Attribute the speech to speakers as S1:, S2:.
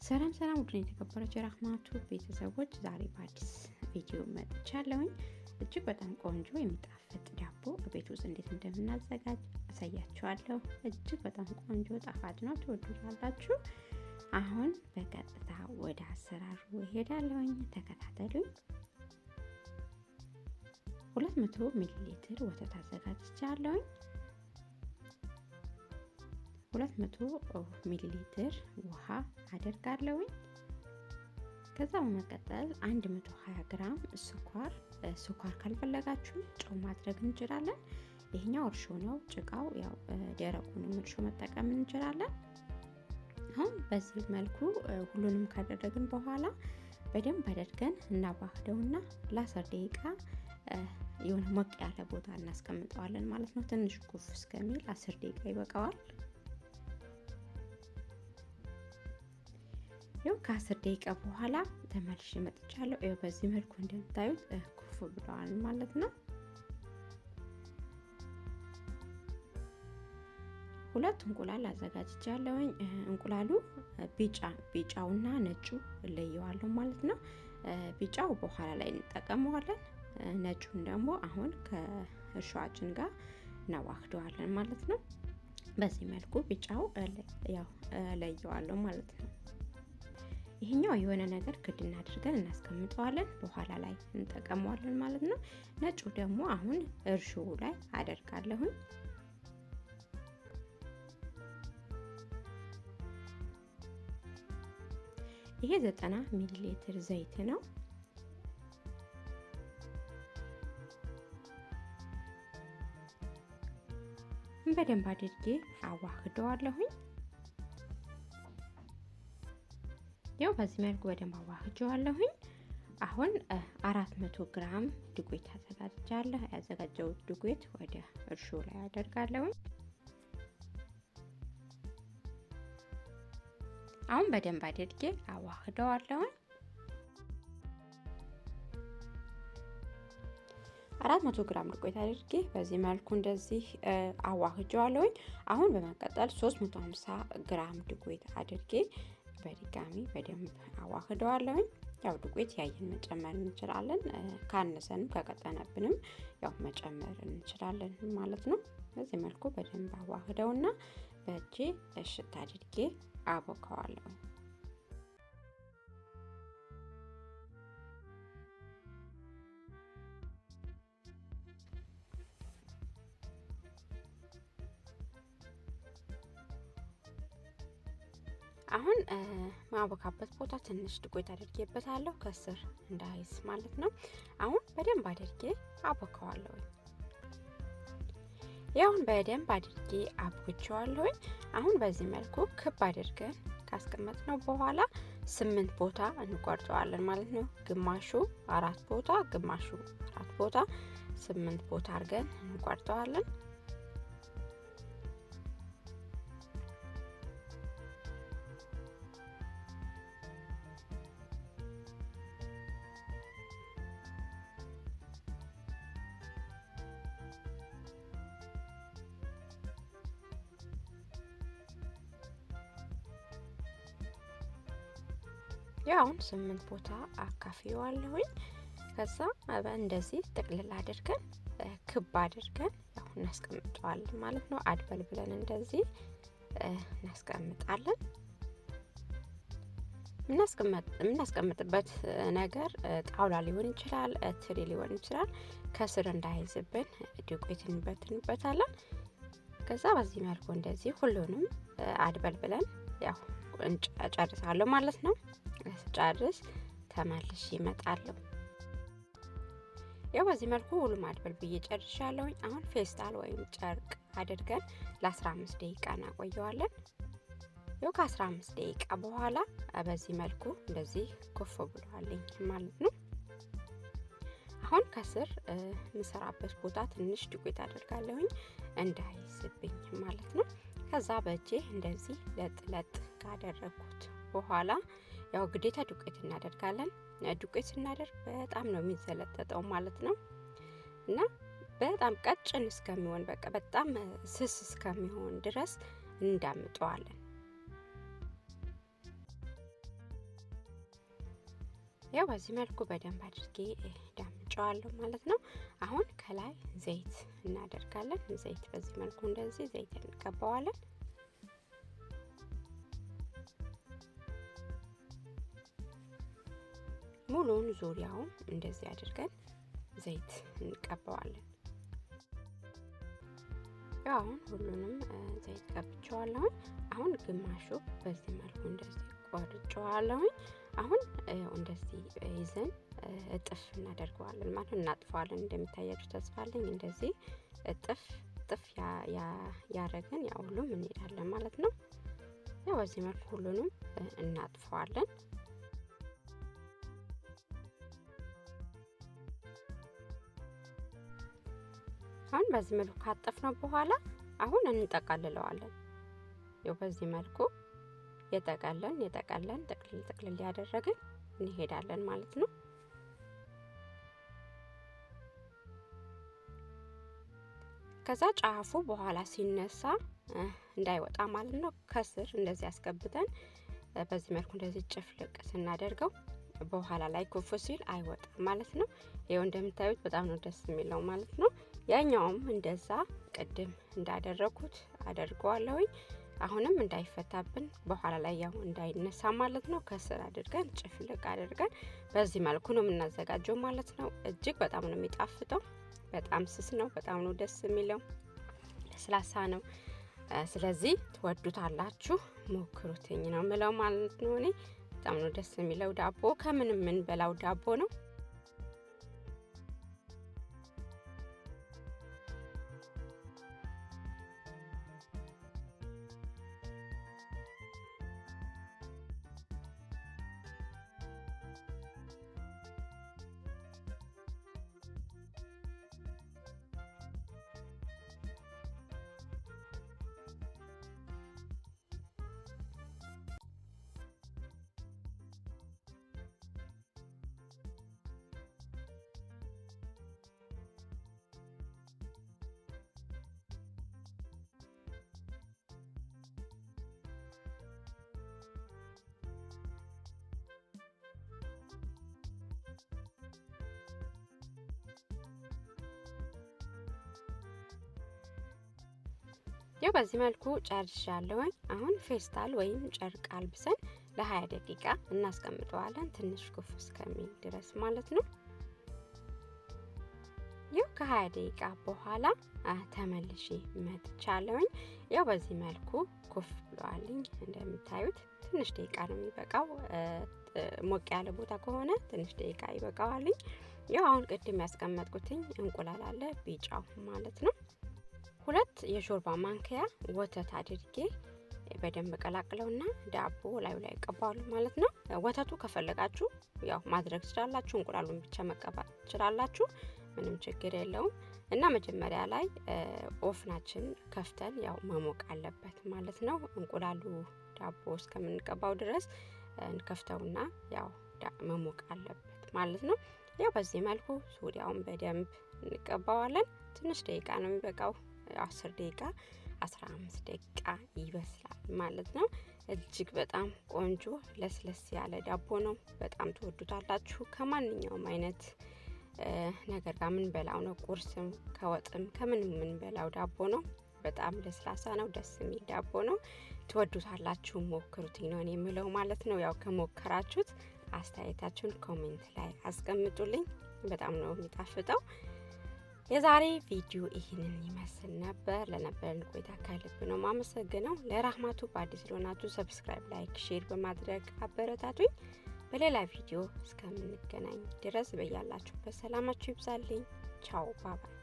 S1: ሰላም ውድ የተከበራችሁ የራህማቱ ቤተሰቦች ዛሬ በአዲስ ቪዲዮ መጥቻለሁኝ። እጅግ በጣም ቆንጆ የሚጣፍጥ ዳቦ ቤት ውስጥ እንዴት እንደምናዘጋጅ አሳያችኋለሁ። እጅግ በጣም ቆንጆ ጣፋጭ ነው፣ ትወዱታላችሁ። አሁን በቀጥታ ወደ አሰራሩ እሄዳለሁኝ። ተከታተሉኝ። 200 ሚሊ ሊትር ወተት አዘጋጅቻለሁኝ። 200 ሚሊ ሊትር ውሃ አደርጋለሁኝ። ከዛ በመቀጠል 120 ግራም ስኳር ካልፈለጋችሁ ጨው ማድረግ እንችላለን። ይሄኛው እርሾ ነው፣ ጭቃው ያው ደረቁን እርሾ መጠቀም እንችላለን። አሁን በዚህ መልኩ ሁሉንም ካደረግን በኋላ በደንብ አድርገን እናዋህደውና ለ10 ደቂቃ የሆነ ሞቅ ያለ ቦታ እናስቀምጠዋለን ማለት ነው። ትንሽ ኩፍ እስከሚል 10 ደቂቃ ይበቃዋል። ያው ከ10 ደቂቃ በኋላ ተመልሼ መጥቻለሁ። ያው በዚህ መልኩ እንደምታዩት ኩፍ ብለዋል ማለት ነው። ሁለት እንቁላል አዘጋጅቻለሁኝ። እንቁላሉ ቢጫውና ነጩ ለየዋለሁ ማለት ነው። ቢጫው በኋላ ላይ እንጠቀመዋለን። ነጩን ደግሞ አሁን ከእርሾአችን ጋር እናዋህደዋለን ማለት ነው። በዚህ መልኩ ቢጫው ያው ለየዋለሁ ማለት ነው። ይሄኛው የሆነ ነገር ክድና አድርገን እናስቀምጠዋለን፣ በኋላ ላይ እንጠቀመዋለን ማለት ነው። ነጩ ደግሞ አሁን እርሾ ላይ አደርጋለሁኝ። ይሄ 90 ሚሊ ሊትር ዘይት ነው። በደንብ አድርጌ አዋህደዋለሁኝ። ያው በዚህ መልኩ በደንብ አዋህጀዋለሁኝ። አሁን 400 ግራም ዱቄት አዘጋጅቻለሁ። ያዘጋጀሁት ዱቄት ወደ እርሾ ላይ አደርጋለሁኝ። አሁን በደንብ አድርጌ አዋህደዋለሁኝ። 400 ግራም ዱቄት አድርጌ በዚህ መልኩ እንደዚህ አዋህጀዋለሁኝ። አሁን በመቀጠል 350 ግራም ዱቄት አድርጌ በድጋሚ በደንብ አዋህደዋለሁኝ። ያው ዱቄት ያየን መጨመር እንችላለን፣ ካነሰንም ከቀጠነብንም ያው መጨመር እንችላለን ማለት ነው። በዚህ መልኩ በደንብ አዋህደውና በእጄ እሽት አድርጌ አቦካዋለሁ። አሁን ማቦካበት ቦታ ትንሽ ዱቄት አድርጌበታለሁ ከስር እንዳይዝ ማለት ነው። አሁን በደንብ አድርጌ አቦካዋለሁ። ያውን በደንብ አድርጌ አቦክቼዋለሁ። አሁን በዚህ መልኩ ክብ አድርገን ካስቀመጥነው በኋላ 8 ቦታ እንቆርጠዋለን ማለት ነው። ግማሹ 4 ቦታ፣ ግማሹ 4 ቦታ፣ 8 ቦታ አድርገን እንቆርጠዋለን። ያው 8 ቦታ አካፍየዋለሁኝ። ከዛ እንደዚህ ጥቅልል አድርገን ክብ አድርገን ያው እናስቀምጠዋለን ማለት ነው። አድበል ብለን እንደዚህ እናስቀምጣለን። የምናስቀምጥበት ነገር ጣውላ ሊሆን ይችላል፣ ትሪ ሊሆን ይችላል። ከስር እንዳይዝብን ዱቄት እንበትንበታለን። ከዛ በዚህ መልኩ እንደዚህ ሁሉንም አድበል ብለን ያው ጨርሳለሁ ማለት ነው። ጨርስ ተመልሼ እመጣለሁ። ያው በዚህ መልኩ ሁሉም አድበል ብዬ ጨርሻለሁኝ። አሁን ፌስታል ወይም ጨርቅ አድርገን ለ15 ደቂቃ እናቆየዋለን። ያው ከ15 ደቂቃ በኋላ በዚህ መልኩ እንደዚህ ኩፍ ብሏልኝ ማለት ነው። አሁን ከስር ምሰራበት ቦታ ትንሽ ዱቄት አደርጋለሁኝ እንዳይዝብኝ ማለት ነው። ከዛ በእጄ እንደዚህ ለጥ ካደረኩት በኋላ ያው ግዴታ ዱቄት እናደርጋለን። ዱቄት ስናደርግ በጣም ነው የሚዘለጠጠው ማለት ነው እና በጣም ቀጭን እስከሚሆን በጣም ስስ እስከሚሆን ድረስ እንዳምጠዋለን። ያው በዚህ መልኩ በደንብ አድርጌ ዳምጫዋለሁ ማለት ነው። አሁን ከላይ ዘይት እናደርጋለን። ዘይት በዚህ መልኩ እንደዚህ ዘይት እንቀባዋለን። ሙሉውን ዙሪያውን እንደዚህ አድርገን ዘይት እንቀባዋለን። ያው አሁን ሁሉንም ዘይት ቀብቻለሁ። አሁን ግማሹ በዚህ መልኩ እንደዚህ ቆርጬዋለሁ። አሁን እንደዚህ ይዘን እጥፍ እናደርገዋለን ማለት ነው። እናጥፋለን። እንደሚታያችሁ ተስፋለኝ እንደዚህ እጥፍ ያረግን ያው ሁሉም እንሄዳለን ማለት ነው። ያው በዚህ መልኩ ሁሉንም እናጥፋለን። አሁን በዚህ መልኩ ካጠፍነው በኋላ አሁን እንጠቀልለዋለን። ያው በዚህ መልኩ የጠቀለን ጥቅልል ያደረግን እንሄዳለን ማለት ነው። ከዛ ጫፉ በኋላ ሲነሳ እንዳይወጣ ማለት ነው ከስር እንደዚህ አስገብተን በዚህ መልኩ እንደዚህ ጭፍልቅ ስናደርገው በኋላ ላይ ኩፍ ሲል አይወጣም ማለት ነው። ይሄው እንደምታዩት በጣም ነው ደስ የሚለው ማለት ነው። ያኛውም እንደዛ ቅድም እንዳደረኩት አደርገዋለሁ። አሁንም እንዳይፈታብን በኋላ ላይ ያው እንዳይነሳ ማለት ነው ከስር አድርገን ጭፍልቅ አድርገን በዚህ መልኩ ነው የምናዘጋጀው ማለት ነው። እጅግ በጣም ነው የሚጣፍጠው። በጣም ስስ ነው። በጣም ነው ደስ የሚለው። ለስላሳ ነው። ስለዚህ ትወዱታላችሁ፣ ሞክሩትኝ ነው የምለው ማለት ነው። እኔ በጣም ነው ደስ የሚለው። ዳቦ ከምንም ምን በላው ዳቦ ነው። ያው በዚህ መልኩ ጨርሻለሁ። አሁን ፌስታል ወይም ጨርቅ አልብሰን ለ20 ደቂቃ እናስቀምጠዋለን ትንሽ ኩፍ እስከሚል ድረስ ማለት ነው። ያው ከ20 ደቂቃ በኋላ ተመልሼ መጥቻለሁ። ያው በዚህ መልኩ ኩፍ ብሏልኝ እንደምታዩት ትንሽ ደቂቃ ነው የሚበቃው። ሞቅ ያለ ቦታ ከሆነ ትንሽ ደቂቃ ይበቃዋልኝ። ያው አሁን ቅድም ያስቀመጥኩትኝ እንቁላል አለ ቢጫው ማለት ነው። 2 የሾርባ ማንኪያ ወተት አድርጌ በደንብ ቀላቅለውና ዳቦ ላይ ቀባዋለሁ ማለት ነው። ወተቱ ከፈለጋችሁ ያው ማድረግ ትችላላችሁ። እንቁላሉን ብቻ መቀባት ትችላላችሁ። ምንም ችግር የለውም። እና መጀመሪያ ላይ ኦፍናችን ከፍተን ያው መሞቅ አለበት ማለት ነው። እንቁላሉ ዳቦ እስከምንቀባው ድረስ እንከፍተውና ያው መሞቅ አለበት ማለት ነው። ያው በዚህ መልኩ ዙሪያውን በደንብ እንቀባዋለን። ትንሽ ደቂቃ ነው የሚበቃው። 10 ደቂቃ 15 ደቂቃ ይበስላል ማለት ነው። እጅግ በጣም ቆንጆ ለስለስ ያለ ዳቦ ነው። በጣም ትወዱታላችሁ። ከማንኛውም አይነት ነገር ጋር ምን በላው ነው። ቁርስም ከወጥም ከምንም ምን በላው ዳቦ ነው። በጣም ለስላሳ ነው። ደስ የሚል ዳቦ ነው። ትወዱታላችሁ። ሞክሩት ነው እኔ የምለው ማለት ነው። ያው ከሞከራችሁት አስተያየታችሁን ኮሜንት ላይ አስቀምጡልኝ። በጣም ነው የሚጣፍጠው። የዛሬ ቪዲዮ ይሄንን ይመስል ነበር። ለነበረን ቆይታ ከልብ ነው ማመሰግነው። ለራህማቱ በአዲስ ሆናችሁ ሰብስክራይብ፣ ላይክ፣ ሼር በማድረግ አበረታቱኝ። በሌላ ቪዲዮ እስከምንገናኝ ድረስ በያላችሁበት ሰላማችሁ ይብዛልኝ። ቻው ባባይ